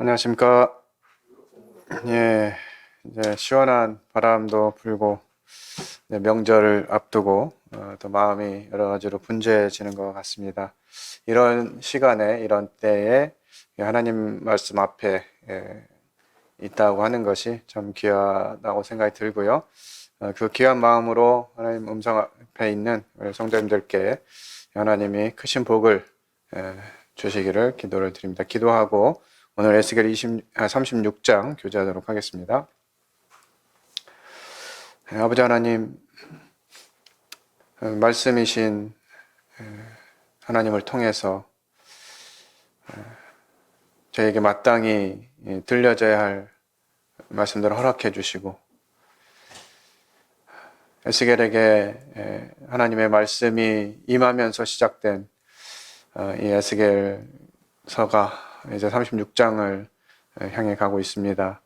안녕하십니까. 예, 이제 시원한 바람도 불고, 이제 명절을 앞두고, 또 마음이 여러 가지로 분주해지는 것 같습니다. 이런 시간에, 이런 때에 하나님 말씀 앞에 있다고 하는 것이 참 귀하다고 생각이 들고요. 그 귀한 마음으로 하나님 음성 앞에 있는 우리 성도님들께 하나님이 크신 복을 주시기를 기도를 드립니다. 기도하고 오늘 에스겔 36장 교제하도록 하겠습니다. 아버지 하나님, 말씀이신 하나님을 통해서 저에게 마땅히 들려져야 할 말씀들을 허락해 주시고, 에스겔에게 하나님의 말씀이 임하면서 시작된 이 에스겔서가 이제 36장을 향해 가고 있습니다.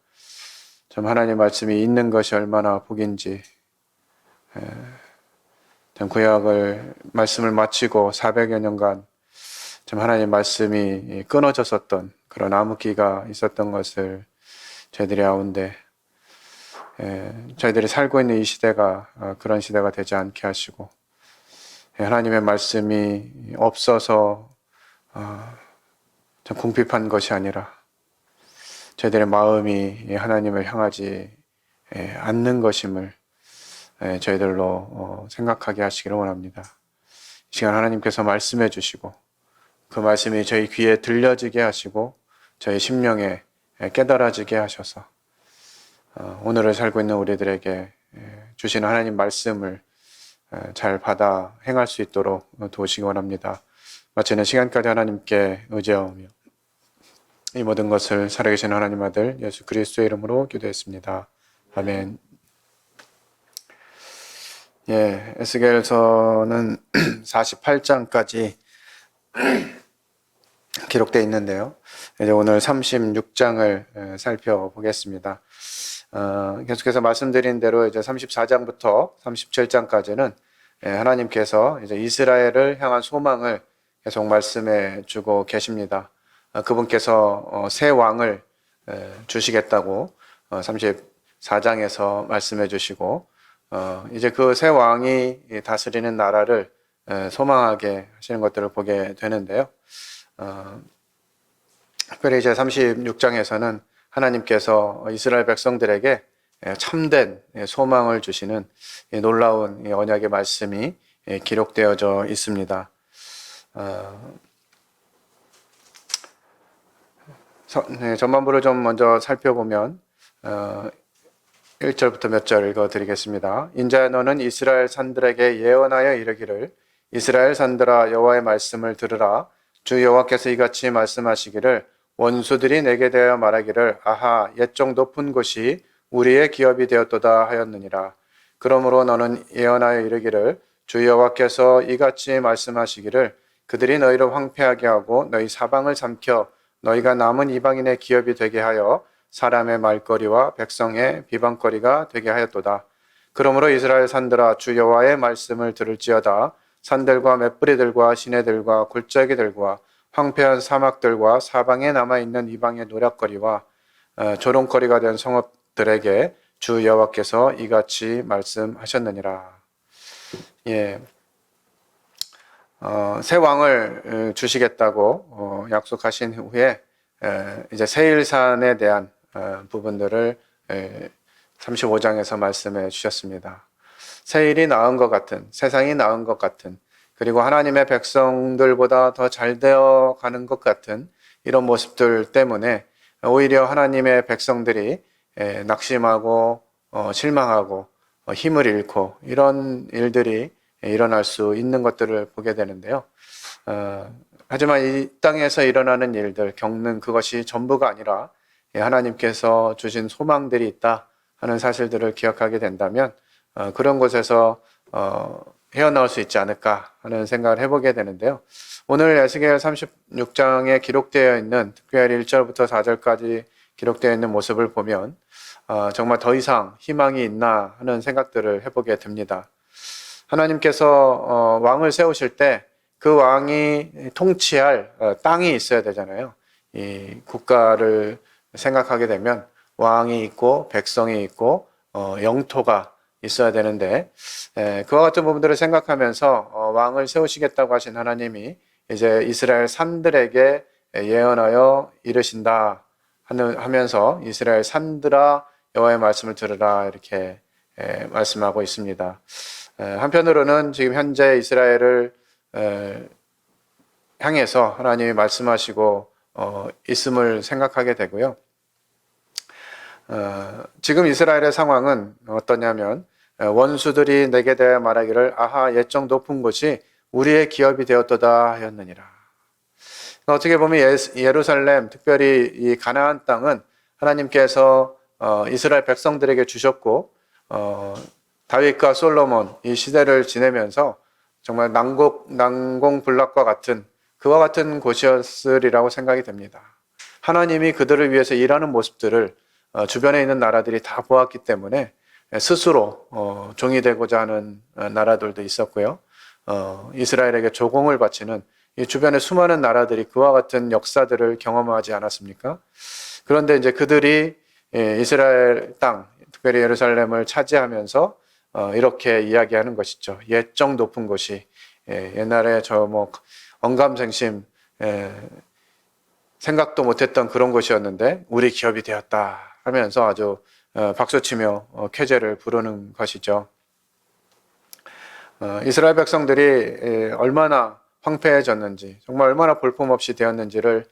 참 하나님 말씀이 있는 것이 얼마나 복인지, 참 구약을 말씀을 마치고 400여 년간 참 하나님 말씀이 끊어졌었던 그런 암흑기가 있었던 것을 저희들이 아운데, 저희들이 살고 있는 이 시대가 그런 시대가 되지 않게 하시고, 하나님의 말씀이 없어서 참 궁핍한 것이 아니라 저희들의 마음이 하나님을 향하지 않는 것임을 저희들로 생각하게 하시기를 원합니다. 이 시간 하나님께서 말씀해 주시고, 그 말씀이 저희 귀에 들려지게 하시고 저희 심령에 깨달아지게 하셔서 오늘을 살고 있는 우리들에게 주시는 하나님 말씀을 잘 받아 행할 수 있도록 도우시기 원합니다. 마치는 시간까지 하나님께 의지하오며 이 모든 것을 살아계신 하나님 아들 예수 그리스도의 이름으로 기도했습니다. 아멘. 에스겔서는 48장까지 기록되어 있는데요. 이제 오늘 36장을 살펴보겠습니다. 계속해서 말씀드린 대로 이제 34장부터 37장까지는 하나님께서 이제 이스라엘을 향한 소망을 계속 말씀해 주고 계십니다. 그분께서 새 왕을 주시겠다고 34장에서 말씀해 주시고, 이제 그 새 왕이 다스리는 나라를 소망하게 하시는 것들을 보게 되는데요. 특별히 이제 36장에서는 하나님께서 이스라엘 백성들에게 참된 소망을 주시는 놀라운 언약의 말씀이 기록되어져 있습니다. 전반부를 좀 먼저 살펴보면 1절부터 몇 절 읽어드리겠습니다. 인자야 너는 이스라엘 산들에게 예언하여 이르기를 이스라엘 산들아 여호와의 말씀을 들으라. 주 여호와께서 이같이 말씀하시기를 원수들이 내게 대하여 말하기를 아하 옛적 높은 곳이 우리의 기업이 되었도다 하였느니라. 그러므로 너는 예언하여 이르기를 주 여호와께서 이같이 말씀하시기를 그들이 너희를 황폐하게 하고 너희 사방을 삼켜 너희가 남은 이방인의 기업이 되게 하여 사람의 말거리와 백성의 비방거리가 되게 하였도다. 그러므로 이스라엘 산들아 주 여호와의 말씀을 들을지어다. 산들과 맷뿌리들과 시내들과 골짜기들과 황폐한 사막들과 사방에 남아있는 이방의 노략거리와 조롱거리가 된 성읍들에게 주 여호와께서 이같이 말씀하셨느니라. 새 왕을 주시겠다고 약속하신 후에 이제 세일산에 대한 부분들을 35장에서 말씀해 주셨습니다. 세일이 나은 것 같은, 세상이 나은 것 같은, 그리고 하나님의 백성들보다 더 잘 되어 가는 것 같은 이런 모습들 때문에 오히려 하나님의 백성들이 낙심하고 실망하고 힘을 잃고 이런 일들이 일어날 수 있는 것들을 보게 되는데요. 하지만 이 땅에서 일어나는 일들, 겪는 그것이 전부가 아니라 하나님께서 주신 소망들이 있다 하는 사실들을 기억하게 된다면 그런 곳에서 헤어나올 수 있지 않을까 하는 생각을 해보게 되는데요. 오늘 에스겔 36장에 기록되어 있는 특별히 1절부터 4절까지 기록되어 있는 모습을 보면 정말 더 이상 희망이 있나 하는 생각들을 해보게 됩니다. 하나님께서 왕을 세우실 때 그 왕이 통치할 땅이 있어야 되잖아요. 이 국가를 생각하게 되면 왕이 있고 백성이 있고 영토가 있어야 되는데 그와 같은 부분들을 생각하면서 왕을 세우시겠다고 하신 하나님이 이제 이스라엘 산들에게 예언하여 이르신다 하면서 이스라엘 산들아 여호와의 말씀을 들으라 이렇게 말씀하고 있습니다. 한편으로는 지금 현재 이스라엘을 향해서 하나님이 말씀하시고 있음을 생각하게 되고요. 지금 이스라엘의 상황은 어떠냐면 원수들이 내게 대하여 말하기를 아하 옛적 높은 곳이 우리의 기업이 되었도다 하였느니라. 어떻게 보면 예루살렘 특별히 이 가나안 땅은 하나님께서 이스라엘 백성들에게 주셨고 다윗과 솔로몬 이 시대를 지내면서 정말 난공불락과 같은 그와 같은 곳이었으리라고 생각이 됩니다. 하나님이 그들을 위해서 일하는 모습들을 주변에 있는 나라들이 다 보았기 때문에 스스로 종이 되고자 하는 나라들도 있었고요. 이스라엘에게 조공을 바치는 이 주변의 수많은 나라들이 그와 같은 역사들을 경험하지 않았습니까? 그런데 이제 그들이 이스라엘 땅, 특별히 예루살렘을 차지하면서 이렇게 이야기하는 것이죠. 옛적 높은 곳이 옛날에 언감생심 생각도 못했던 그런 곳이었는데 우리 기업이 되었다 하면서 아주 박수치며 쾌재를 부르는 것이죠. 이스라엘 백성들이 얼마나 황폐해졌는지 정말 얼마나 볼품없이 되었는지를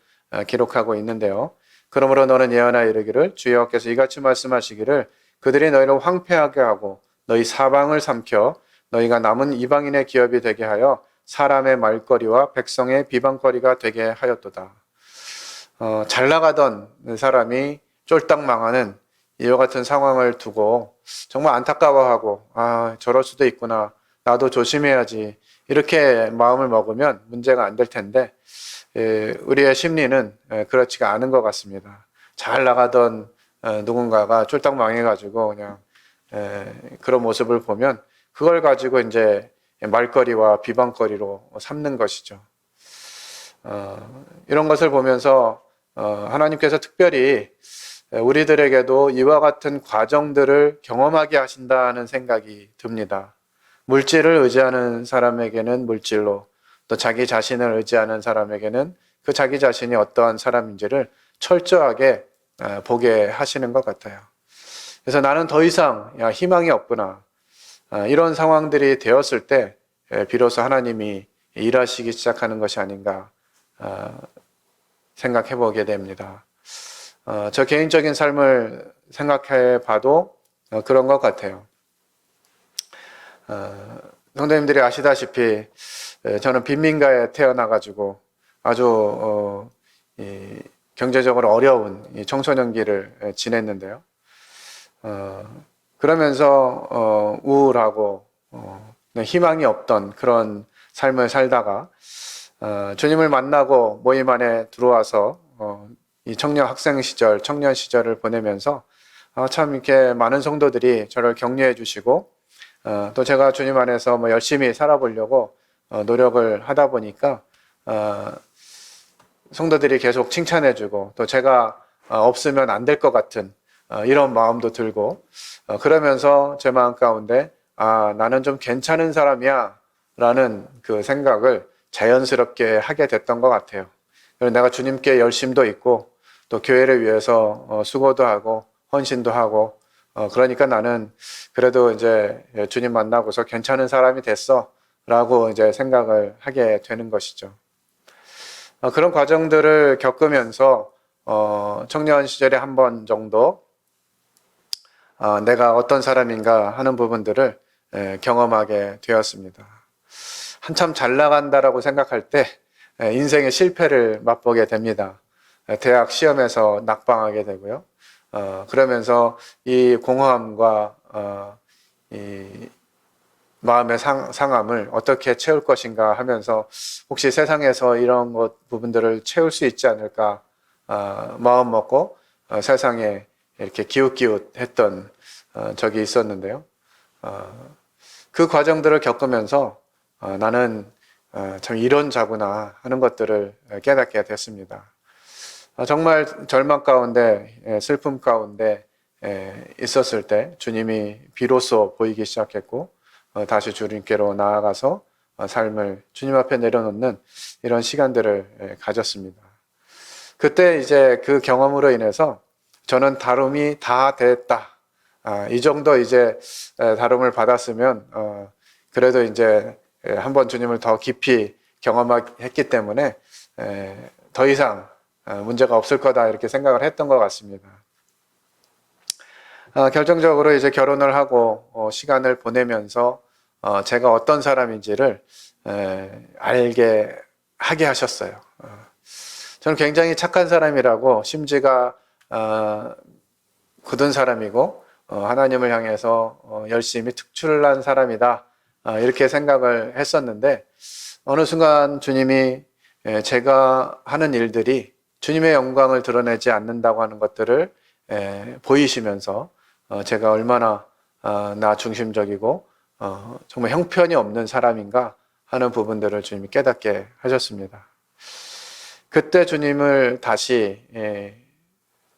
기록하고 있는데요. 그러므로 너는 예언하여 이르기를 주 여호와께서 이같이 말씀하시기를 그들이 너희를 황폐하게 하고 너희 사방을 삼켜 너희가 남은 이방인의 기업이 되게 하여 사람의 말거리와 백성의 비방거리가 되게 하였도다. 잘 나가던 사람이 쫄딱 망하는 이와 같은 상황을 두고 정말 안타까워하고 저럴 수도 있구나 나도 조심해야지 이렇게 마음을 먹으면 문제가 안 될 텐데 우리의 심리는 그렇지가 않은 것 같습니다. 잘 나가던 누군가가 쫄딱 망해가지고 그냥 그런 모습을 보면 그걸 가지고 이제 말거리와 비방거리로 삼는 것이죠. 이런 것을 보면서 하나님께서 특별히 우리들에게도 이와 같은 과정들을 경험하게 하신다는 생각이 듭니다. 물질을 의지하는 사람에게는 물질로 또 자기 자신을 의지하는 사람에게는 그 자기 자신이 어떠한 사람인지를 철저하게 보게 하시는 것 같아요. 그래서 나는 더 이상 희망이 없구나. 이런 상황들이 되었을 때 비로소 하나님이 일하시기 시작하는 것이 아닌가 생각해 보게 됩니다. 저 개인적인 삶을 생각해 봐도 그런 것 같아요. 성도님들이 아시다시피 저는 빈민가에 태어나가지고 아주 경제적으로 어려운 청소년기를 지냈는데요. 그러면서 우울하고 희망이 없던 그런 삶을 살다가 주님을 만나고 모임 안에 들어와서 이 청년 학생 시절, 청년 시절을 보내면서 참 이렇게 많은 성도들이 저를 격려해 주시고 또 제가 주님 안에서 열심히 살아보려고 노력을 하다 보니까 성도들이 계속 칭찬해 주고 또 제가 없으면 안 될 것 같은 이런 마음도 들고 그러면서 제 마음 가운데 나는 좀 괜찮은 사람이야 라는 그 생각을 자연스럽게 하게 됐던 것 같아요. 내가 주님께 열심도 있고 또 교회를 위해서 수고도 하고 헌신도 하고 그러니까 나는 그래도 이제 주님 만나고서 괜찮은 사람이 됐어 라고 이제 생각을 하게 되는 것이죠. 그런 과정들을 겪으면서 청년 시절에 한 번 정도 내가 어떤 사람인가 하는 부분들을 경험하게 되었습니다. 한참 잘 나간다라고 생각할 때 인생의 실패를 맛보게 됩니다. 대학 시험에서 낙방하게 되고요. 그러면서 이 공허함과 이 마음의 상함을 어떻게 채울 것인가 하면서 혹시 세상에서 이런 부분들을 채울 수 있지 않을까 마음 먹고 세상에 이렇게 기웃기웃했던 적이 있었는데요. 그 과정들을 겪으면서 나는 참 이런자구나 하는 것들을 깨닫게 됐습니다. 정말 절망 가운데, 슬픔 가운데 있었을 때 주님이 비로소 보이기 시작했고, 다시 주님께로 나아가서 삶을 주님 앞에 내려놓는 이런 시간들을 가졌습니다. 그때 이제 그 경험으로 인해서 저는 다름이 다 됐다. 이 정도 이제 다름을 받았으면 그래도 이제 한번 주님을 더 깊이 경험했기 때문에 더 이상 문제가 없을 거다 이렇게 생각을 했던 것 같습니다. 결정적으로 이제 결혼을 하고 시간을 보내면서 제가 어떤 사람인지를 알게 하게 하셨어요. 저는 굉장히 착한 사람이라고 심지가 굳은 사람이고 하나님을 향해서 열심히 특출난 사람이다 이렇게 생각을 했었는데 어느 순간 주님이 제가 하는 일들이 주님의 영광을 드러내지 않는다고 하는 것들을 보이시면서 제가 얼마나 나 중심적이고 정말 형편이 없는 사람인가 하는 부분들을 주님이 깨닫게 하셨습니다. 그때 주님을 다시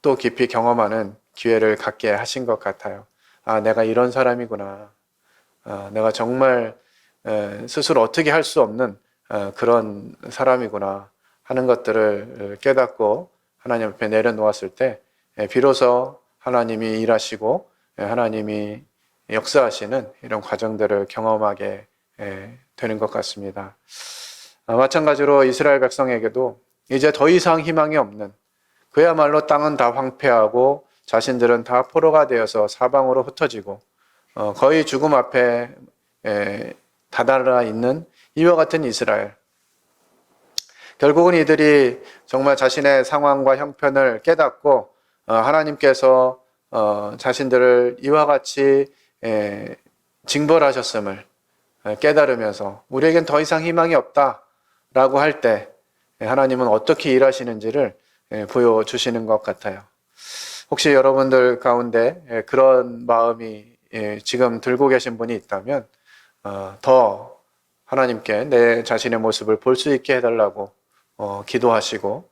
또 깊이 경험하는 기회를 갖게 하신 것 같아요. 내가 이런 사람이구나. 내가 정말 스스로 어떻게 할 수 없는 그런 사람이구나 하는 것들을 깨닫고 하나님 앞에 내려놓았을 때 비로소 하나님이 일하시고 하나님이 역사하시는 이런 과정들을 경험하게 되는 것 같습니다. 마찬가지로 이스라엘 백성에게도 이제 더 이상 희망이 없는, 그야말로 땅은 다 황폐하고 자신들은 다 포로가 되어서 사방으로 흩어지고 거의 죽음 앞에 다다라 있는 이와 같은 이스라엘. 결국은 이들이 정말 자신의 상황과 형편을 깨닫고 하나님께서 자신들을 이와 같이 징벌하셨음을 깨달으면서 우리에겐 더 이상 희망이 없다라고 할 때 하나님은 어떻게 일하시는지를 보여주시는 것 같아요. 혹시 여러분들 가운데 그런 마음이 지금 들고 계신 분이 있다면 더 하나님께 내 자신의 모습을 볼 수 있게 해달라고 기도하시고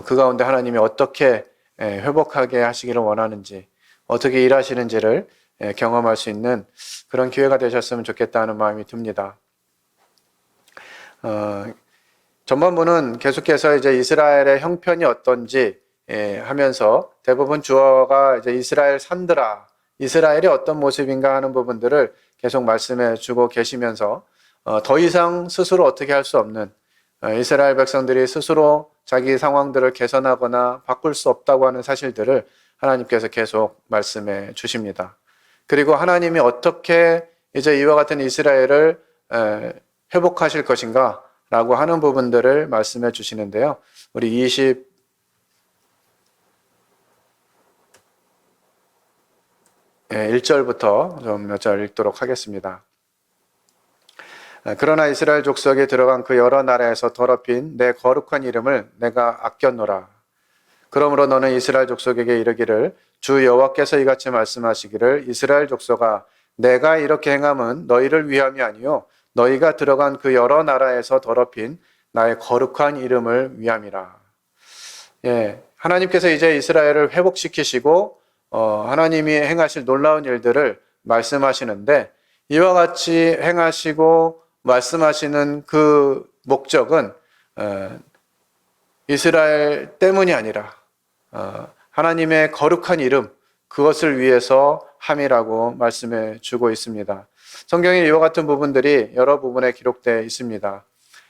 그 가운데 하나님이 어떻게 회복하게 하시기를 원하는지 어떻게 일하시는지를 경험할 수 있는 그런 기회가 되셨으면 좋겠다는 마음이 듭니다. 전반부는 계속해서 이제 이스라엘의 형편이 어떤지 하면서 대부분 주어가 이제 이스라엘 산들아, 이스라엘이 어떤 모습인가 하는 부분들을 계속 말씀해 주고 계시면서 더 이상 스스로 어떻게 할 수 없는 이스라엘 백성들이 스스로 자기 상황들을 개선하거나 바꿀 수 없다고 하는 사실들을 하나님께서 계속 말씀해 주십니다. 그리고 하나님이 어떻게 이제 이와 같은 이스라엘을 회복하실 것인가 라고 하는 부분들을 말씀해 주시는데요. 우리 21절부터 좀 몇 절 읽도록 하겠습니다. 그러나 이스라엘 족속에 들어간 그 여러 나라에서 더럽힌 내 거룩한 이름을 내가 아꼈노라. 그러므로 너는 이스라엘 족속에게 이르기를 주 여호와께서 이같이 말씀하시기를 이스라엘 족속아 내가 이렇게 행함은 너희를 위함이 아니요 너희가 들어간 그 여러 나라에서 더럽힌 나의 거룩한 이름을 위함이라. 하나님께서 이제 이스라엘을 회복시키시고 하나님이 행하실 놀라운 일들을 말씀하시는데 이와 같이 행하시고 말씀하시는 그 목적은 이스라엘 때문이 아니라 하나님의 거룩한 이름 그것을 위해서 함이라고 말씀해 주고 있습니다. 성경에 이와 같은 부분들이 여러 부분에 기록되어 있습니다.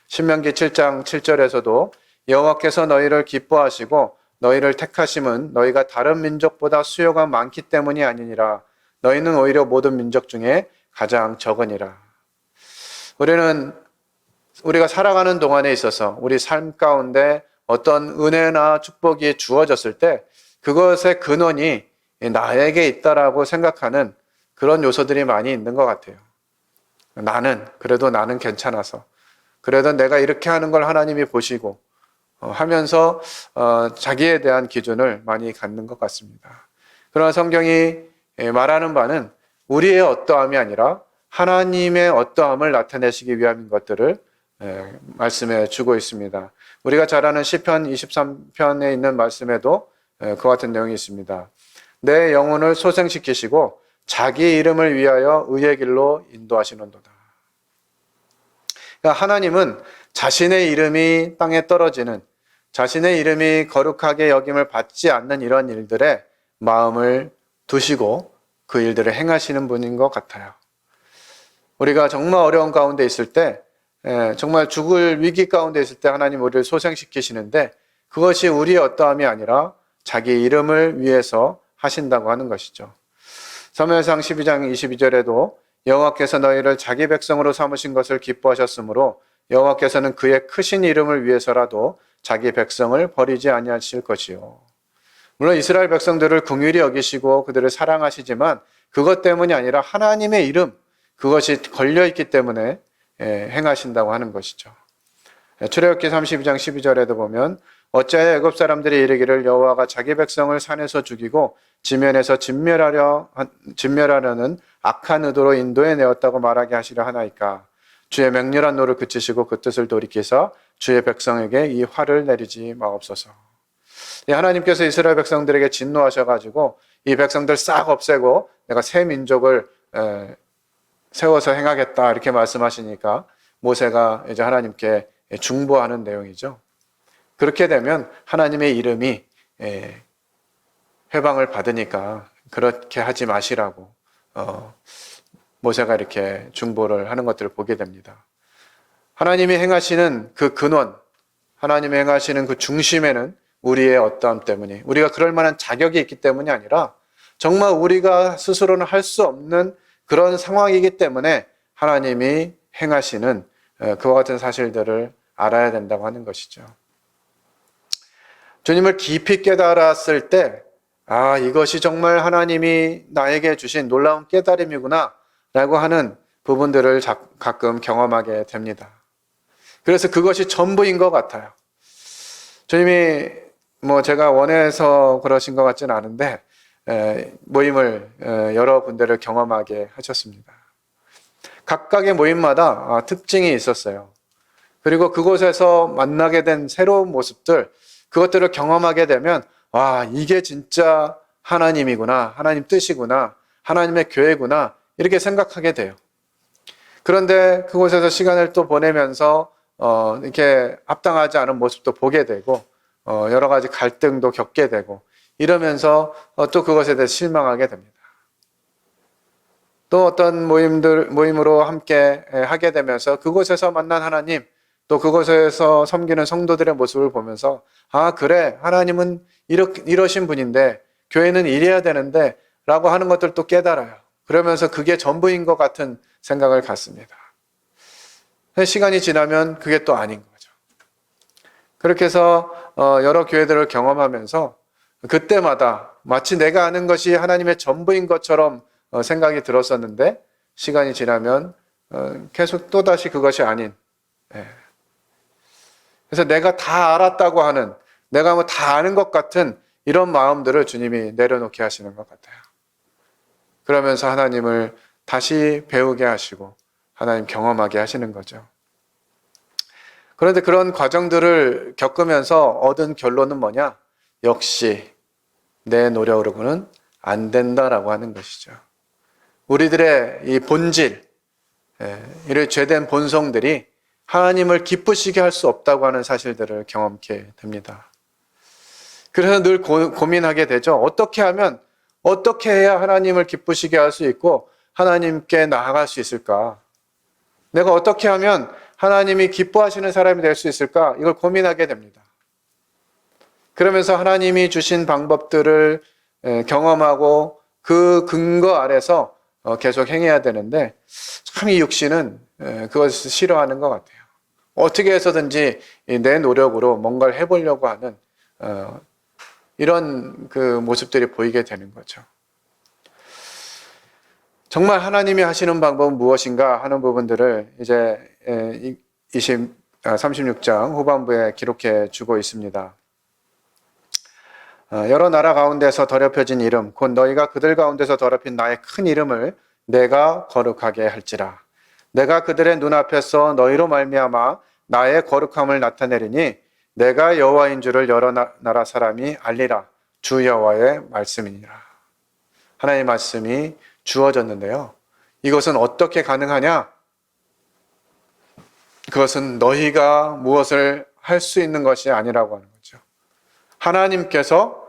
신명기 7장 7절에서도 여호와께서 너희를 기뻐하시고 너희를 택하심은 너희가 다른 민족보다 수요가 많기 때문이 아니니라. 너희는 오히려 모든 민족 중에 가장 적으니라. 우리가 살아가는 동안에 있어서 우리 삶 가운데 어떤 은혜나 축복이 주어졌을 때 그것의 근원이 나에게 있다라고 생각하는 그런 요소들이 많이 있는 것 같아요. 그래도 나는 괜찮아서, 그래도 내가 이렇게 하는 걸 하나님이 보시고 하면서 자기에 대한 기준을 많이 갖는 것 같습니다. 그러나 성경이 말하는 바는 우리의 어떠함이 아니라 하나님의 어떠함을 나타내시기 위함인 것들을 말씀해 주고 있습니다. 우리가 잘 아는 시편 23편에 있는 말씀에도 그와 같은 내용이 있습니다. 내 영혼을 소생시키시고 자기 이름을 위하여 의의 길로 인도하시는도다. 그러니까 하나님은 자신의 이름이 땅에 떨어지는, 자신의 이름이 거룩하게 여김을 받지 않는 이런 일들에 마음을 두시고 그 일들을 행하시는 분인 것 같아요. 우리가 정말 어려운 가운데 있을 때, 정말 죽을 위기 가운데 있을 때 하나님 우리를 소생시키시는데 그것이 우리의 어떠함이 아니라 자기 이름을 위해서 하신다고 하는 것이죠. 사무엘상 12장 22절에도 여호와께서 너희를 자기 백성으로 삼으신 것을 기뻐하셨으므로 여호와께서는 그의 크신 이름을 위해서라도 자기 백성을 버리지 아니하실 것이요. 물론 이스라엘 백성들을 긍휼히 여기시고 그들을 사랑하시지만 그것 때문이 아니라 하나님의 이름, 그것이 걸려있기 때문에 행하신다고 하는 것이죠. 출애굽기 32장 12절에도 보면 어찌하여 애굽 사람들이 이르기를 여호와가 자기 백성을 산에서 죽이고 지면에서 진멸하려는 악한 의도로 인도해 내었다고 말하게 하시려 하나이까. 주의 맹렬한 노를 그치시고 그 뜻을 돌이키사 주의 백성에게 이 화를 내리지 마옵소서. 하나님께서 이스라엘 백성들에게 진노하셔가지고 이 백성들 싹 없애고 내가 새 민족을 세워서 행하겠다 이렇게 말씀하시니까 모세가 이제 하나님께 중보하는 내용이죠. 그렇게 되면 하나님의 이름이 회방을 받으니까 그렇게 하지 마시라고 모세가 이렇게 중보를 하는 것들을 보게 됩니다. 하나님이 행하시는 그 근원, 하나님이 행하시는 그 중심에는 우리의 어떠함 때문에, 우리가 그럴 만한 자격이 있기 때문이 아니라 정말 우리가 스스로는 할 수 없는 그런 상황이기 때문에 하나님이 행하시는 그와 같은 사실들을 알아야 된다고 하는 것이죠. 주님을 깊이 깨달았을 때, 아, 이것이 정말 하나님이 나에게 주신 놀라운 깨달음이구나 라고 하는 부분들을 가끔 경험하게 됩니다. 그래서 그것이 전부인 것 같아요. 주님이 제가 원해서 그러신 것 같지는 않은데 모임을 여러 군데를 경험하게 하셨습니다. 각각의 모임마다 특징이 있었어요. 그리고 그곳에서 만나게 된 새로운 모습들, 그것들을 경험하게 되면 와, 이게 진짜 하나님이구나, 하나님 뜻이구나, 하나님의 교회구나 이렇게 생각하게 돼요. 그런데 그곳에서 시간을 또 보내면서 이렇게 합당하지 않은 모습도 보게 되고 여러 가지 갈등도 겪게 되고 이러면서 또 그것에 대해 실망하게 됩니다. 또 어떤 모임으로 함께 하게 되면서 그곳에서 만난 하나님, 또 그곳에서 섬기는 성도들의 모습을 보면서 아, 그래, 하나님은 이러신 분인데 교회는 이래야 되는데 라고 하는 것들도 깨달아요. 그러면서 그게 전부인 것 같은 생각을 갖습니다. 시간이 지나면 그게 또 아닌 거죠. 그렇게 해서 여러 교회들을 경험하면서 그때마다 마치 내가 아는 것이 하나님의 전부인 것처럼 생각이 들었었는데 시간이 지나면 계속 또다시 그것이 아닌, 그래서 내가 다 알았다고 하는, 내가 다 아는 것 같은 이런 마음들을 주님이 내려놓게 하시는 것 같아요. 그러면서 하나님을 다시 배우게 하시고 하나님 경험하게 하시는 거죠. 그런데 그런 과정들을 겪으면서 얻은 결론은 뭐냐? 역시 내 노력으로는 안 된다라고 하는 것이죠. 우리들의 이 본질, 이런 죄된 본성들이 하나님을 기쁘시게 할 수 없다고 하는 사실들을 경험하게 됩니다. 그래서 늘 고민하게 되죠. 어떻게 하면, 어떻게 해야 하나님을 기쁘시게 할 수 있고 하나님께 나아갈 수 있을까? 내가 어떻게 하면 하나님이 기뻐하시는 사람이 될 수 있을까? 이걸 고민하게 됩니다. 그러면서 하나님이 주신 방법들을 경험하고 그 근거 아래서 계속 행해야 되는데 참 이 육신은 그것을 싫어하는 것 같아요. 어떻게 해서든지 내 노력으로 뭔가를 해보려고 하는 이런 그 모습들이 보이게 되는 거죠. 정말 하나님이 하시는 방법은 무엇인가 하는 부분들을 이제 36장 후반부에 기록해 주고 있습니다. 여러 나라 가운데서 더럽혀진 이름, 곧 너희가 그들 가운데서 더럽힌 나의 큰 이름을 내가 거룩하게 할지라. 내가 그들의 눈앞에서 너희로 말미암아 나의 거룩함을 나타내리니 내가 여호와인 줄을 여러 나라 사람이 알리라. 주 여호와의 말씀이니라. 하나님의 말씀이 주어졌는데요. 이것은 어떻게 가능하냐? 그것은 너희가 무엇을 할 수 있는 것이 아니라고 하는 거죠. 하나님께서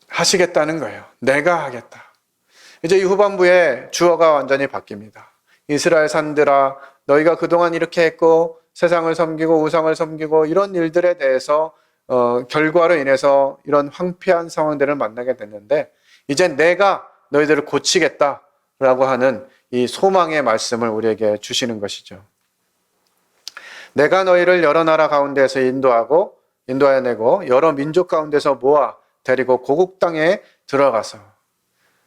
하시겠다는 거예요. 내가 하겠다. 이제 이 후반부에 주어가 완전히 바뀝니다. 이스라엘 산들아, 너희가 그동안 이렇게 했고 세상을 섬기고 우상을 섬기고 이런 일들에 대해서 결과로 인해서 이런 황폐한 상황들을 만나게 됐는데 이제 내가 너희들을 고치겠다라고 하는 이 소망의 말씀을 우리에게 주시는 것이죠. 내가 너희를 여러 나라 가운데서 인도하여 내고 여러 민족 가운데서 모아 데리고 고국 땅에 들어가서,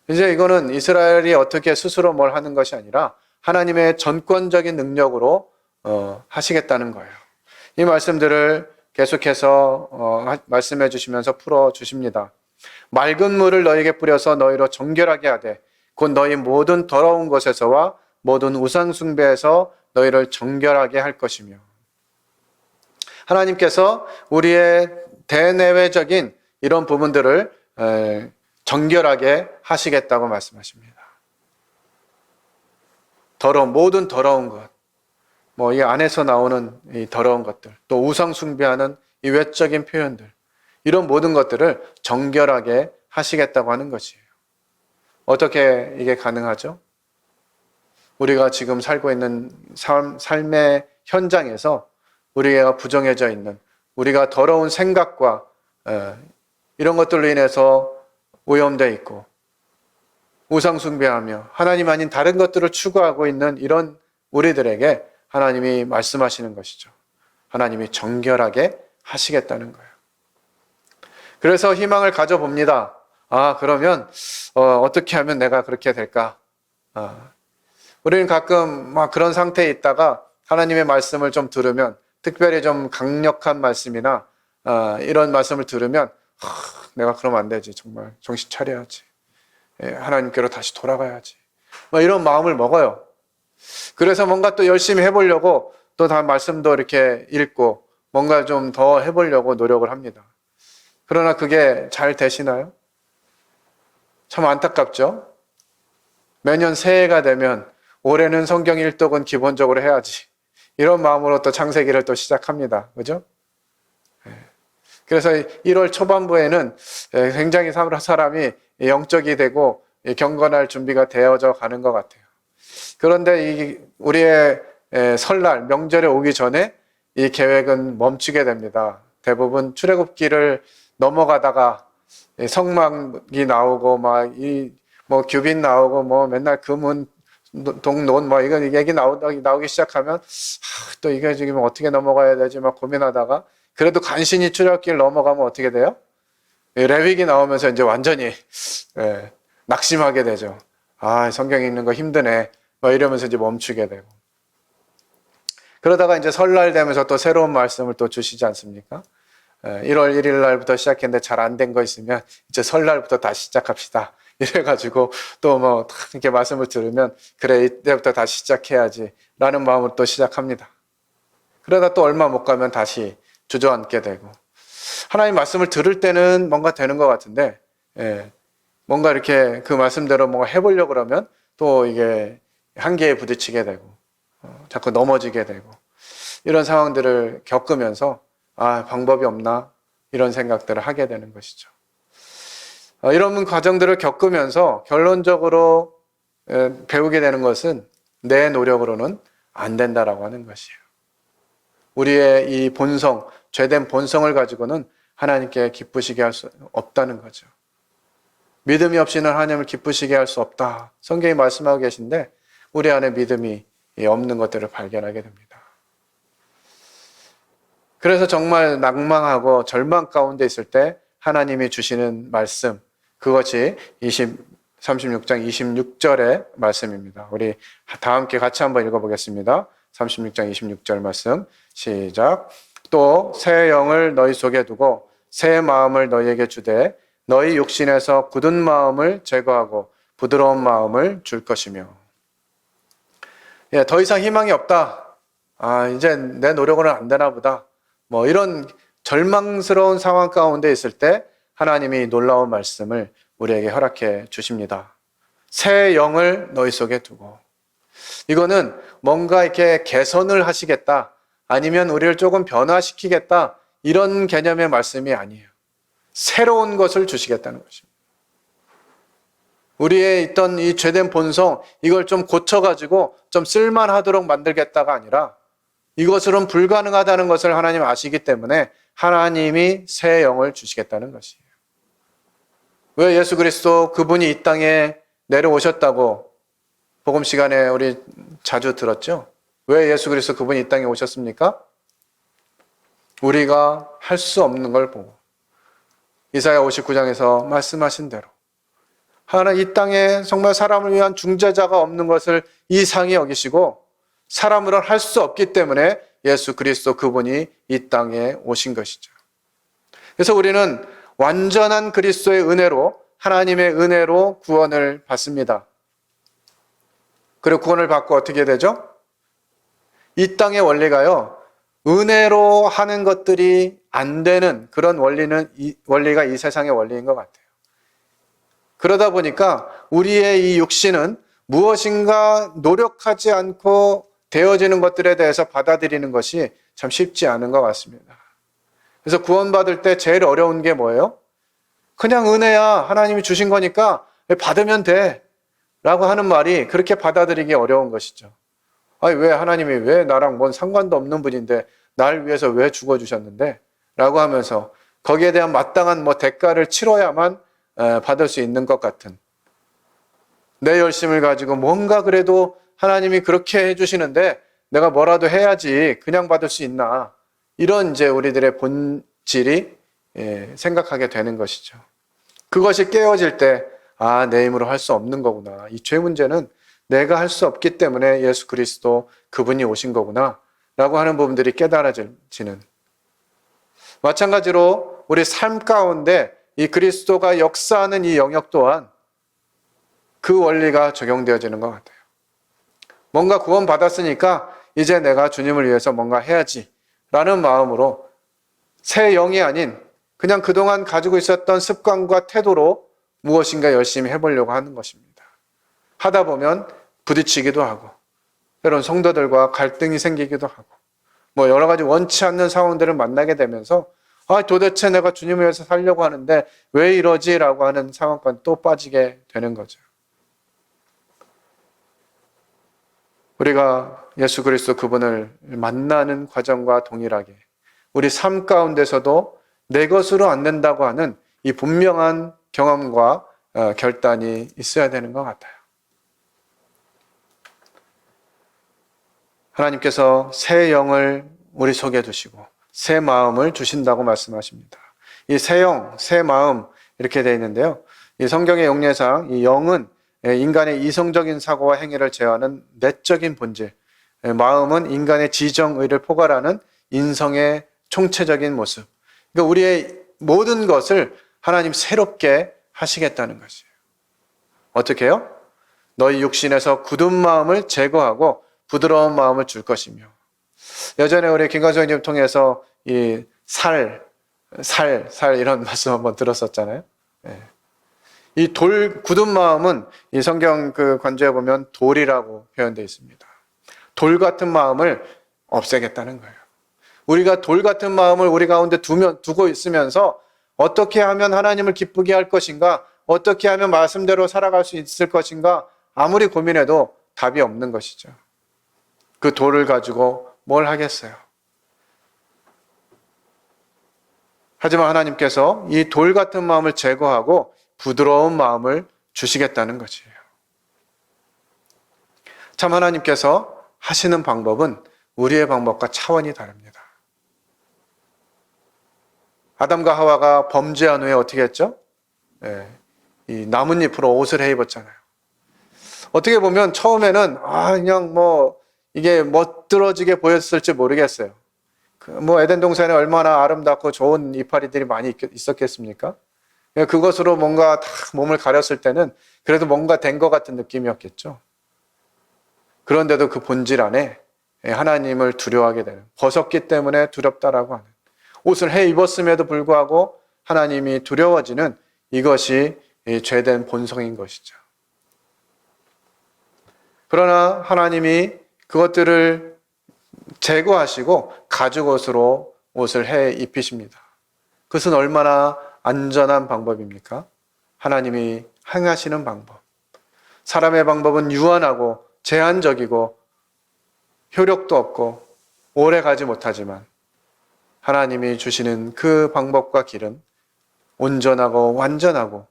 이제 이거는 이스라엘이 어떻게 스스로 뭘 하는 것이 아니라 하나님의 전권적인 능력으로 하시겠다는 거예요. 이 말씀들을 계속해서 말씀해 주시면서 풀어 주십니다. 맑은 물을 너희에게 뿌려서 너희로 정결하게 하되 곧 너희 모든 더러운 것에서와 모든 우상 숭배에서 너희를 정결하게 할 것이며, 하나님께서 우리의 대내외적인 이런 부분들을 정결하게 하시겠다고 말씀하십니다. 모든 더러운 것, 이 안에서 나오는 이 더러운 것들, 또 우상 숭배하는 이 외적인 표현들, 이런 모든 것들을 정결하게 하시겠다고 하는 것이에요. 어떻게 이게 가능하죠? 우리가 지금 살고 있는 삶의 현장에서 우리가 부정해져 있는, 우리가 더러운 생각과 이런 것들로 인해서 오염되어 있고 우상 숭배하며 하나님 아닌 다른 것들을 추구하고 있는 이런 우리들에게 하나님이 말씀하시는 것이죠. 하나님이 정결하게 하시겠다는 거예요. 그래서 희망을 가져봅니다. 그러면 어떻게 하면 내가 그렇게 될까? 우리는 가끔 막 그런 상태에 있다가 하나님의 말씀을 좀 들으면, 특별히 좀 강력한 말씀이나 이런 말씀을 들으면 내가 그러면 안 되지. 정말 정신 차려야지. 하나님께로 다시 돌아가야지. 이런 마음을 먹어요. 그래서 뭔가 또 열심히 해보려고 또 다 말씀도 이렇게 읽고 뭔가 좀 더 해보려고 노력을 합니다. 그러나 그게 잘 되시나요? 참 안타깝죠? 매년 새해가 되면 올해는 성경 일독은 기본적으로 해야지. 이런 마음으로 또 창세기를 또 시작합니다. 그죠? 그래서 1월 초반부에는 굉장히 사람이 영적이 되고 경건할 준비가 되어져 가는 것 같아요. 그런데 우리의 설날, 명절에 오기 전에 이 계획은 멈추게 됩니다. 대부분 출애굽기를 넘어가다가 성막이 나오고 규빗 나오고 맨날 금은 동론 이거 얘기 나오기 시작하면 또 이게 지금 어떻게 넘어가야 되지 고민하다가 그래도 간신히 출애굽기를 넘어가면 어떻게 돼요? 레위기 나오면서 이제 완전히 낙심하게 되죠. 성경 읽는 거 힘드네. 이러면서 이제 멈추게 되고. 그러다가 이제 설날 되면서 또 새로운 말씀을 또 주시지 않습니까? 1월 1일 날부터 시작했는데 잘 안 된 거 있으면 이제 설날부터 다시 시작합시다. 이래가지고 또 이렇게 말씀을 들으면 그래 이때부터 다시 시작해야지 라는 마음으로 또 시작합니다. 그러다 또 얼마 못 가면 다시 주저앉게 되고, 하나님 말씀을 들을 때는 뭔가 되는 것 같은데 뭔가 이렇게 그 말씀대로 뭔가 해보려고 그러면 또 이게 한계에 부딪히게 되고 자꾸 넘어지게 되고, 이런 상황들을 겪으면서 방법이 없나 이런 생각들을 하게 되는 것이죠. 이런 과정들을 겪으면서 결론적으로 배우게 되는 것은 내 노력으로는 안 된다라고 하는 것이에요. 우리의 이 본성, 죄된 본성을 가지고는 하나님께 기쁘시게 할 수 없다는 거죠. 믿음이 없이는 하나님을 기쁘시게 할 수 없다. 성경이 말씀하고 계신데 우리 안에 믿음이 없는 것들을 발견하게 됩니다. 그래서 정말 낭망하고 절망 가운데 있을 때 하나님이 주시는 말씀, 그것이 36장 26절의 말씀입니다. 우리 다 함께 같이 한번 읽어보겠습니다. 36장 26절 말씀 시작. 또 새 영을 너희 속에 두고 새 마음을 너희에게 주되 너희 육신에서 굳은 마음을 제거하고 부드러운 마음을 줄 것이며. 더 이상 희망이 없다. 아, 이제 내 노력으로는 안 되나 보다. 뭐 이런 절망스러운 상황 가운데 있을 때 하나님이 놀라운 말씀을 우리에게 허락해 주십니다. 새 영을 너희 속에 두고. 이거는 뭔가 이렇게 개선을 하시겠다, 아니면 우리를 조금 변화시키겠다, 이런 개념의 말씀이 아니에요. 새로운 것을 주시겠다는 것입니다. 우리의 있던 이 죄된 본성, 이걸 좀 고쳐가지고 좀 쓸만하도록 만들겠다가 아니라 이것으로는 불가능하다는 것을 하나님 아시기 때문에 하나님이 새 영을 주시겠다는 것이에요. 왜 예수 그리스도 그분이 이 땅에 내려오셨다고 복음 시간에 우리 자주 들었죠? 왜 예수 그리스도 그분이 이 땅에 오셨습니까? 우리가 할 수 없는 걸 보고, 이사야 59장에서 말씀하신 대로 하나님 이 땅에 정말 사람을 위한 중재자가 없는 것을 이상히 여기시고 사람으로는 할 수 없기 때문에 예수 그리스도 그분이 이 땅에 오신 것이죠. 그래서 우리는 완전한 그리스도의 은혜로, 하나님의 은혜로 구원을 받습니다. 그리고 구원을 받고 어떻게 되죠? 이 땅의 원리가요, 은혜로 하는 것들이 안 되는 그런 원리가 이 세상의 원리인 것 같아요. 그러다 보니까 우리의 이 육신은 무엇인가 노력하지 않고 되어지는 것들에 대해서 받아들이는 것이 참 쉽지 않은 것 같습니다. 그래서 구원받을 때 제일 어려운 게 뭐예요? 그냥 은혜야, 하나님이 주신 거니까 받으면 돼 라고 하는 말이 그렇게 받아들이기 어려운 것이죠. 아니, 왜 하나님이 왜 나랑 뭔 상관도 없는 분인데 날 위해서 왜 죽어주셨는데? 라고 하면서 거기에 대한 마땅한 대가를 치러야만 받을 수 있는 것 같은, 내 열심을 가지고 뭔가 그래도 하나님이 그렇게 해주시는데 내가 뭐라도 해야지 그냥 받을 수 있나, 이런 이제 우리들의 본질이 생각하게 되는 것이죠. 그것이 깨어질 때, 아, 내 힘으로 할 수 없는 거구나, 이 죄 문제는 내가 할 수 없기 때문에 예수 그리스도 그분이 오신 거구나 라고 하는 부분들이 깨달아지는, 마찬가지로 우리 삶 가운데 이 그리스도가 역사하는 이 영역 또한 그 원리가 적용되어지는 것 같아요. 뭔가 구원받았으니까 이제 내가 주님을 위해서 뭔가 해야지 라는 마음으로 새 영이 아닌 그냥 그동안 가지고 있었던 습관과 태도로 무엇인가 열심히 해보려고 하는 것입니다. 하다 보면 부딪히기도 하고, 때론 성도들과 갈등이 생기기도 하고, 여러 가지 원치 않는 상황들을 만나게 되면서 도대체 내가 주님을 위해서 살려고 하는데 왜 이러지? 라고 하는 상황까지 또 빠지게 되는 거죠. 우리가 예수 그리스도 그분을 만나는 과정과 동일하게 우리 삶 가운데서도 내 것으로 안 된다고 하는 이 분명한 경험과 결단이 있어야 되는 것 같아요. 하나님께서 새 영을 우리 속에 두시고 새 마음을 주신다고 말씀하십니다. 이 새 영, 새 마음 이렇게 되어 있는데요. 이 성경의 용례상 이 영은 인간의 이성적인 사고와 행위를 제어하는 내적인 본질, 마음은 인간의 지정의를 포괄하는 인성의 총체적인 모습. 그러니까 우리의 모든 것을 하나님 새롭게 하시겠다는 것이에요. 어떻게 해요? 너희 육신에서 굳은 마음을 제거하고 부드러운 마음을 줄 것이며. 예전에 우리 김관성님 통해서 이 살 이런 말씀 한번 들었었잖아요. 이 굳은 마음은 이 성경 그 관조에 보면 돌이라고 표현되어 있습니다. 돌 같은 마음을 없애겠다는 거예요. 우리가 돌 같은 마음을 우리 가운데 두고 있으면서 어떻게 하면 하나님을 기쁘게 할 것인가, 어떻게 하면 말씀대로 살아갈 수 있을 것인가, 아무리 고민해도 답이 없는 것이죠. 그 돌을 가지고 뭘 하겠어요? 하지만 하나님께서 이 돌 같은 마음을 제거하고 부드러운 마음을 주시겠다는 것이에요. 참 하나님께서 하시는 방법은 우리의 방법과 차원이 다릅니다. 아담과 하와가 범죄한 후에 어떻게 했죠? 이 나뭇잎으로 옷을 해 입었잖아요. 어떻게 보면 처음에는 그냥 이게 멋들어지게 보였을지 모르겠어요. 에덴 동산에 얼마나 아름답고 좋은 이파리들이 많이 있었겠습니까? 그것으로 뭔가 다 몸을 가렸을 때는 그래도 뭔가 된 것 같은 느낌이었겠죠. 그런데도 그 본질 안에 하나님을 두려워하게 되는, 벗었기 때문에 두렵다라고 하는, 옷을 해 입었음에도 불구하고 하나님이 두려워지는, 이것이 죄된 본성인 것이죠. 그러나 하나님이 그것들을 제거하시고 가죽옷으로 옷을 해 입히십니다. 그것은 얼마나 안전한 방법입니까? 하나님이 행하시는 방법. 사람의 방법은 유한하고 제한적이고 효력도 없고 오래 가지 못하지만, 하나님이 주시는 그 방법과 길은 온전하고 완전하고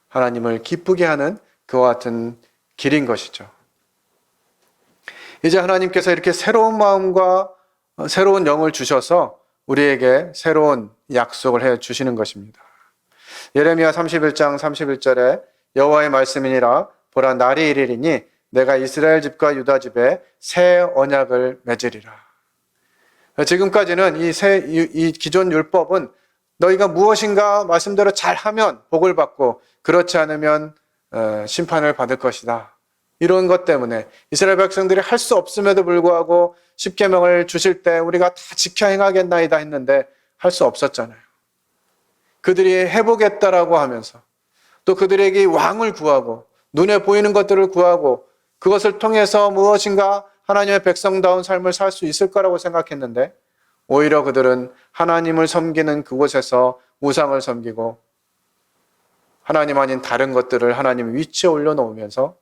하나님을 기쁘게 하는 그와 같은 길인 것이죠. 이제 하나님께서 이렇게 새로운 마음과 새로운 영을 주셔서 우리에게 새로운 약속을 해 주시는 것입니다. 예레미야 31장 31절에 여호와의 말씀이니라, 보라 날이 이르리니 내가 이스라엘 집과 유다 집에 새 언약을 맺으리라. 지금까지는 이 기존 율법은 너희가 무엇인가 말씀대로 잘하면 복을 받고 그렇지 않으면 심판을 받을 것이다, 이런 것 때문에 이스라엘 백성들이 할 수 없음에도 불구하고 십계명을 주실 때 우리가 다 지켜 행하겠나이다 했는데 할 수 없었잖아요. 그들이 해보겠다라고 하면서 또 그들에게 왕을 구하고 눈에 보이는 것들을 구하고 그것을 통해서 무엇인가 하나님의 백성다운 삶을 살 수 있을 거라고 생각했는데, 오히려 그들은 하나님을 섬기는 그곳에서 우상을 섬기고 하나님 아닌 다른 것들을 하나님 위치에 올려놓으면서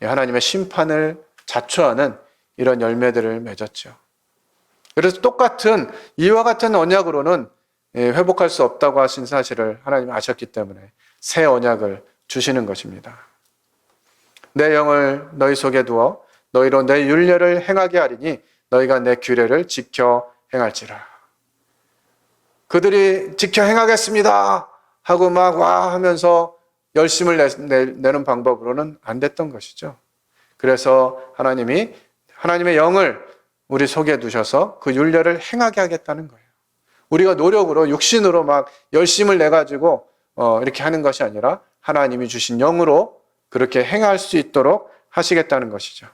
하나님의 심판을 자초하는 이런 열매들을 맺었죠. 그래서 똑같은 이와 같은 언약으로는 회복할 수 없다고 하신 사실을 하나님이 아셨기 때문에 새 언약을 주시는 것입니다. 내 영을 너희 속에 두어 너희로 내 율례를 행하게 하리니 너희가 내 규례를 지켜 행할지라. 그들이 지켜 행하겠습니다 하고 막 와 하면서 열심을 내는 방법으로는 안 됐던 것이죠. 그래서 하나님이 하나님의 영을 우리 속에 두셔서 그 율례를 행하게 하겠다는 거예요. 우리가 노력으로 육신으로 막 열심을 내가지고 이렇게 하는 것이 아니라 하나님이 주신 영으로 그렇게 행할 수 있도록 하시겠다는 것이죠.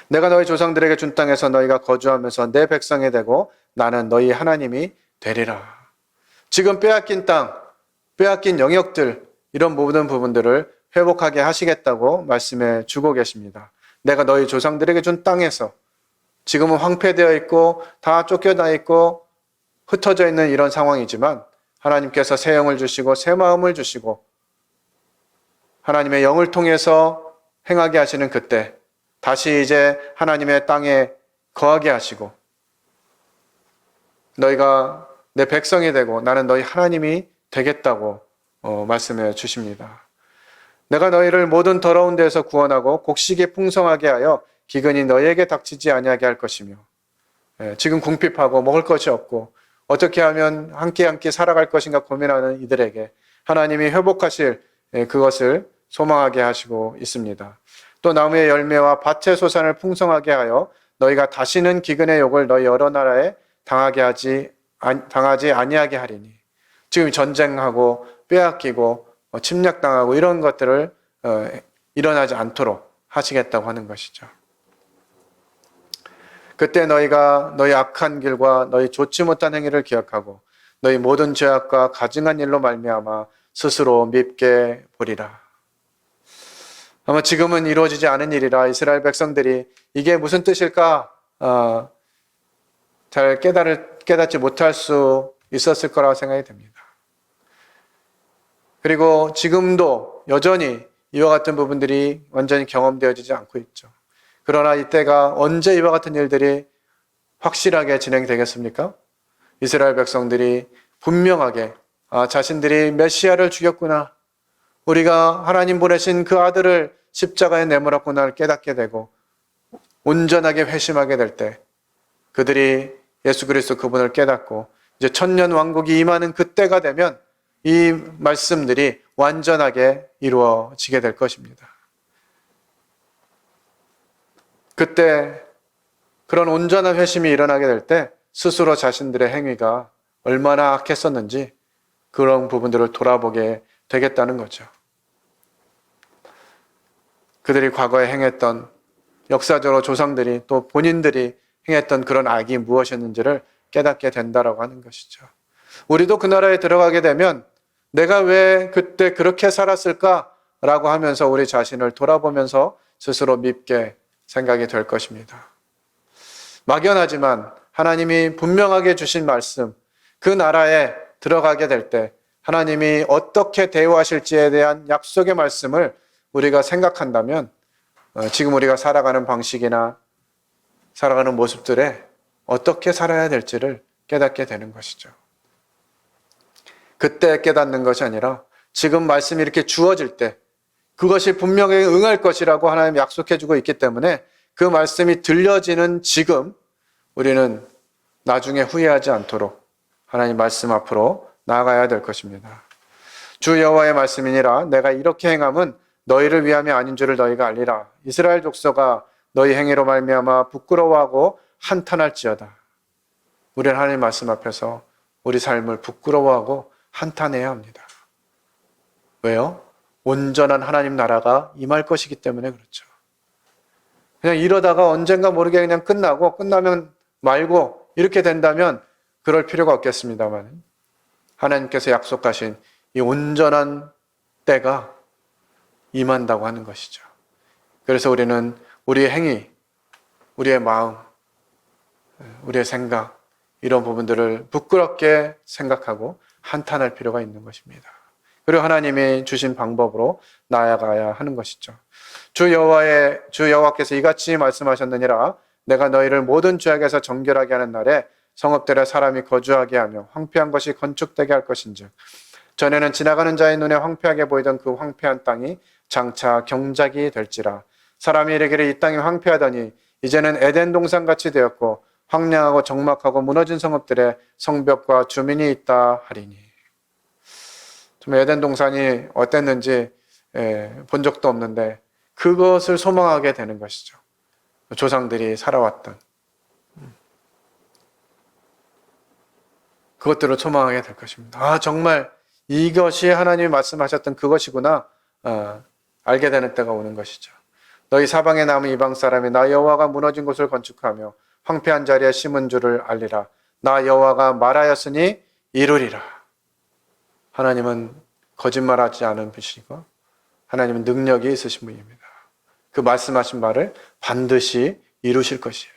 내가 너희 조상들에게 준 땅에서 너희가 거주하면서 내 백성이 되고 나는 너희 하나님이 되리라. 지금 빼앗긴 땅, 빼앗긴 영역들, 이런 모든 부분들을 회복하게 하시겠다고 말씀해 주고 계십니다. 내가 너희 조상들에게 준 땅에서, 지금은 황폐되어 있고 다 쫓겨나 있고 흩어져 있는 이런 상황이지만 하나님께서 새 영을 주시고 새 마음을 주시고 하나님의 영을 통해서 행하게 하시는 그때 다시 이제 하나님의 땅에 거하게 하시고 너희가 내 백성이 되고 나는 너희 하나님이 되겠다고 말씀해 주십니다. 내가 너희를 모든 더러운 데에서 구원하고 곡식이 풍성하게 하여 기근이 너희에게 닥치지 아니하게 할 것이며, 지금 궁핍하고 먹을 것이 없고 어떻게 하면 한 끼 한 끼 살아갈 것인가 고민하는 이들에게 하나님이 회복하실 그것을 소망하게 하시고 있습니다. 또 나무의 열매와 밭의 소산을 풍성하게 하여 너희가 다시는 기근의 욕을 너희 여러 나라에 당하지 아니하게 하리니. 지금 전쟁하고 빼앗기고 침략당하고 이런 것들을 일어나지 않도록 하시겠다고 하는 것이죠. 그때 너희가 너희 악한 길과 너희 좋지 못한 행위를 기억하고 너희 모든 죄악과 가증한 일로 말미암아 스스로 밉게 보리라. 아마 지금은 이루어지지 않은 일이라 이스라엘 백성들이 이게 무슨 뜻일까 잘 깨닫지 못할 수 있었을 거라고 생각이 됩니다. 그리고 지금도 여전히 이와 같은 부분들이 완전히 경험되어지지 않고 있죠. 그러나 이때가 언제 이와 같은 일들이 확실하게 진행되겠습니까? 이스라엘 백성들이 분명하게 자신들이 메시아를 죽였구나, 우리가 하나님 보내신 그 아들을 십자가에 내몰았구나를 깨닫게 되고 온전하게 회심하게 될 때 그들이 예수 그리스도 그분을 깨닫고 이제 천년 왕국이 임하는 그때가 되면 이 말씀들이 완전하게 이루어지게 될 것입니다. 그때 그런 온전한 회심이 일어나게 될 때 스스로 자신들의 행위가 얼마나 악했었는지 그런 부분들을 돌아보게 되겠다는 거죠. 그들이 과거에 행했던 역사적으로 조상들이 또 본인들이 행했던 그런 악이 무엇이었는지를 깨닫게 된다라고 하는 것이죠. 우리도 그 나라에 들어가게 되면 내가 왜 그때 그렇게 살았을까라고 하면서 우리 자신을 돌아보면서 스스로 밉게 생각이 될 것입니다. 막연하지만 하나님이 분명하게 주신 말씀, 그 나라에 들어가게 될 때 하나님이 어떻게 대우하실지에 대한 약속의 말씀을 우리가 생각한다면 지금 우리가 살아가는 방식이나 살아가는 모습들에 어떻게 살아야 될지를 깨닫게 되는 것이죠. 그때 깨닫는 것이 아니라 지금 말씀이 이렇게 주어질 때 그것이 분명히 응할 것이라고 하나님 약속해 주고 있기 때문에 그 말씀이 들려지는 지금 우리는 나중에 후회하지 않도록 하나님 말씀 앞으로 나아가야 될 것입니다. 주 여호와의 말씀이니라. 내가 이렇게 행함은 너희를 위함이 아닌 줄을 너희가 알리라. 이스라엘 족속아 너희 행위로 말미암아 부끄러워하고 한탄할지어다. 우리는 하나님 말씀 앞에서 우리 삶을 부끄러워하고 한탄해야 합니다. 왜요? 온전한 하나님 나라가 임할 것이기 때문에 그렇죠. 그냥 이러다가 언젠가 모르게 그냥 끝나면 말고 이렇게 된다면 그럴 필요가 없겠습니다만 하나님께서 약속하신 이 온전한 때가 임한다고 하는 것이죠. 그래서 우리는 우리의 행위, 우리의 마음, 우리의 생각 이런 부분들을 부끄럽게 생각하고 한탄할 필요가 있는 것입니다. 그리고 하나님이 주신 방법으로 나아가야 하는 것이죠. 주 여호와께서 이같이 말씀하셨느니라. 내가 너희를 모든 죄악에서 정결하게 하는 날에 성읍들에 사람이 거주하게 하며 황폐한 것이 건축되게 할 것인즉 전에는 지나가는 자의 눈에 황폐하게 보이던 그 황폐한 땅이 장차 경작이 될지라. 사람이 이르기를 이 땅이 황폐하더니 이제는 에덴 동산같이 되었고 황량하고 적막하고 무너진 성읍들에 성벽과 주민이 있다 하리니. 좀 에덴 동산이 어땠는지 본 적도 없는데 그것을 소망하게 되는 것이죠. 조상들이 살아왔던 그것들을 소망하게 될 것입니다. 아, 정말 이것이 하나님이 말씀하셨던 그것이구나 알게 되는 때가 오는 것이죠. 너희 사방에 남은 이방 사람이 나 여호와가 무너진 곳을 건축하며 황폐한 자리에 심은 줄을 알리라. 나 여호와가 말하였으니 이루리라. 하나님은 거짓말하지 않은 분이시고 하나님은 능력이 있으신 분입니다. 그 말씀하신 말을 반드시 이루실 것이에요.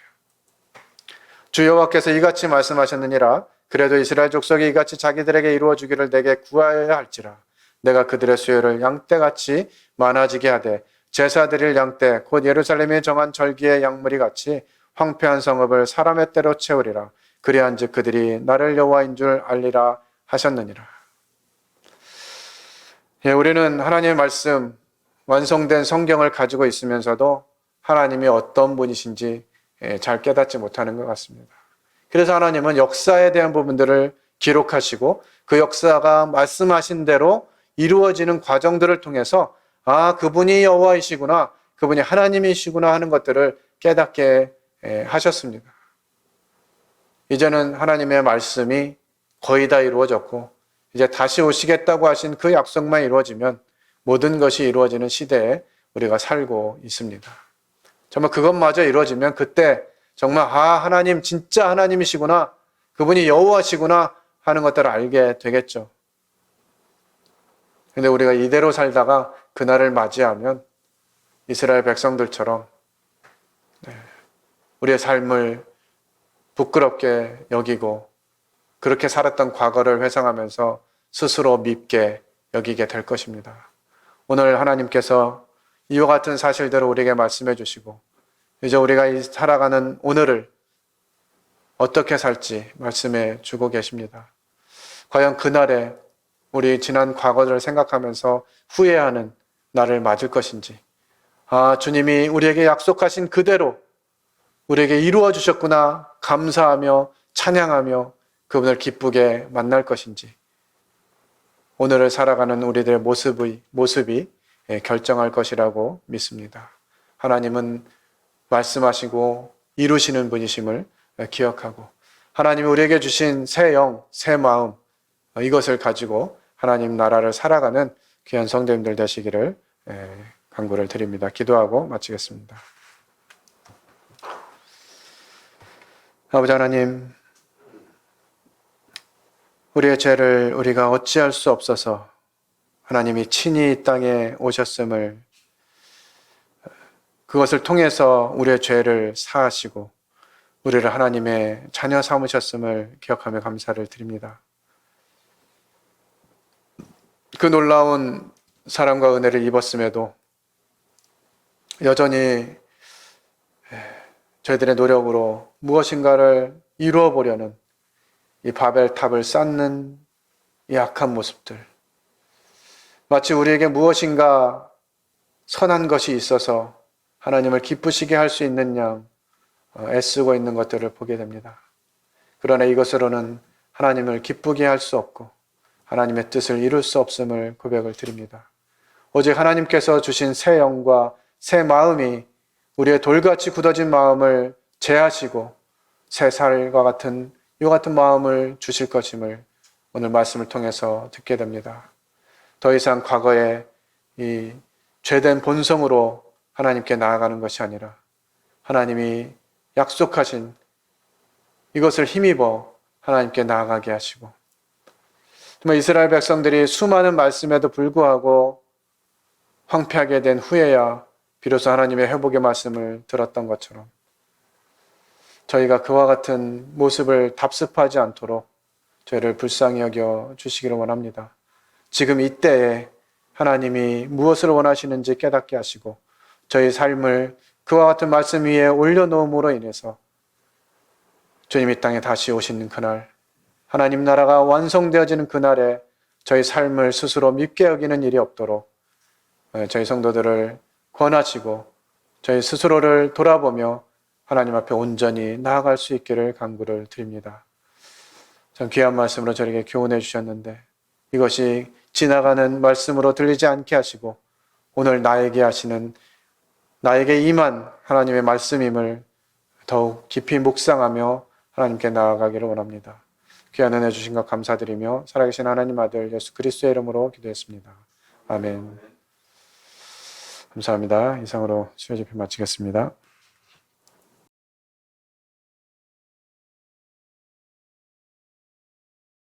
주 여호와께서 이같이 말씀하셨느니라. 그래도 이스라엘 족속이 이같이 자기들에게 이루어 주기를 내게 구하여야 할지라. 내가 그들의 수요를 양떼같이 많아지게 하되 제사 드릴 양떼 곧 예루살렘에 정한 절기의 양무리 같이 황폐한 성읍을 사람의 때로 채우리라. 그리한즉 그들이 나를 여호와인 줄 알리라 하셨느니라. 우리는 하나님의 말씀 완성된 성경을 가지고 있으면서도 하나님이 어떤 분이신지 잘 깨닫지 못하는 것 같습니다. 그래서 하나님은 역사에 대한 부분들을 기록하시고 그 역사가 말씀하신 대로 이루어지는 과정들을 통해서 아, 그분이 여호와이시구나, 그분이 하나님이시구나 하는 것들을 깨닫게 하셨습니다. 이제는 하나님의 말씀이 거의 다 이루어졌고 이제 다시 오시겠다고 하신 그 약속만 이루어지면 모든 것이 이루어지는 시대에 우리가 살고 있습니다. 정말 그것마저 이루어지면 그때 정말 아, 하나님 진짜 하나님이시구나, 그분이 여호와시구나 하는 것들을 알게 되겠죠. 근데 우리가 이대로 살다가 그날을 맞이하면 이스라엘 백성들처럼 우리의 삶을 부끄럽게 여기고 그렇게 살았던 과거를 회상하면서 스스로 밉게 여기게 될 것입니다. 오늘 하나님께서 이와 같은 사실들을 우리에게 말씀해 주시고 이제 우리가 살아가는 오늘을 어떻게 살지 말씀해 주고 계십니다. 과연 그날에 우리 지난 과거를 생각하면서 후회하는 날을 맞을 것인지, 아, 주님이 우리에게 약속하신 그대로 우리에게 이루어 주셨구나 감사하며 찬양하며 그분을 기쁘게 만날 것인지, 오늘을 살아가는 우리들의 모습이 결정할 것이라고 믿습니다. 하나님은 말씀하시고 이루시는 분이심을 기억하고 하나님이 우리에게 주신 새 영, 새 마음 이것을 가지고 하나님 나라를 살아가는 귀한 성도님들 되시기를 간구를 드립니다. 기도하고 마치겠습니다. 아버지 하나님, 우리의 죄를 우리가 어찌할 수 없어서 하나님이 친히 이 땅에 오셨음을, 그것을 통해서 우리의 죄를 사하시고 우리를 하나님의 자녀 삼으셨음을 기억하며 감사를 드립니다. 그 놀라운 사랑과 은혜를 입었음에도 여전히 저희들의 노력으로 무엇인가를 이루어 보려는 이 바벨탑을 쌓는 이 악한 모습들, 마치 우리에게 무엇인가 선한 것이 있어서 하나님을 기쁘시게 할 수 있는 양 애쓰고 있는 것들을 보게 됩니다. 그러나 이것으로는 하나님을 기쁘게 할 수 없고 하나님의 뜻을 이룰 수 없음을 고백을 드립니다. 오직 하나님께서 주신 새 영과 새 마음이 우리의 돌같이 굳어진 마음을 제하시고 새 살과 같은 이와 같은 마음을 주실 것임을 오늘 말씀을 통해서 듣게 됩니다. 더 이상 과거의 이 죄된 본성으로 하나님께 나아가는 것이 아니라 하나님이 약속하신 이것을 힘입어 하나님께 나아가게 하시고, 정말 이스라엘 백성들이 수많은 말씀에도 불구하고 황폐하게 된 후에야 비로소 하나님의 회복의 말씀을 들었던 것처럼 저희가 그와 같은 모습을 답습하지 않도록 저희를 불쌍히 여겨 주시기를 원합니다. 지금 이때에 하나님이 무엇을 원하시는지 깨닫게 하시고 저희 삶을 그와 같은 말씀 위에 올려놓음으로 인해서 주님 이 땅에 다시 오시는 그날, 하나님 나라가 완성되어지는 그날에 저희 삶을 스스로 밉게 여기는 일이 없도록 저희 성도들을 권하시고 저희 스스로를 돌아보며 하나님 앞에 온전히 나아갈 수 있기를 간구를 드립니다. 참 귀한 말씀으로 저에게 교훈해 주셨는데 이것이 지나가는 말씀으로 들리지 않게 하시고 오늘 나에게 임한 하나님의 말씀임을 더욱 깊이 묵상하며 하나님께 나아가기를 원합니다. 귀한 은혜 주신 것 감사드리며 살아계신 하나님 아들 예수 그리스도의 이름으로 기도했습니다. 아멘. 감사합니다. 이상으로 수요 집회 마치겠습니다.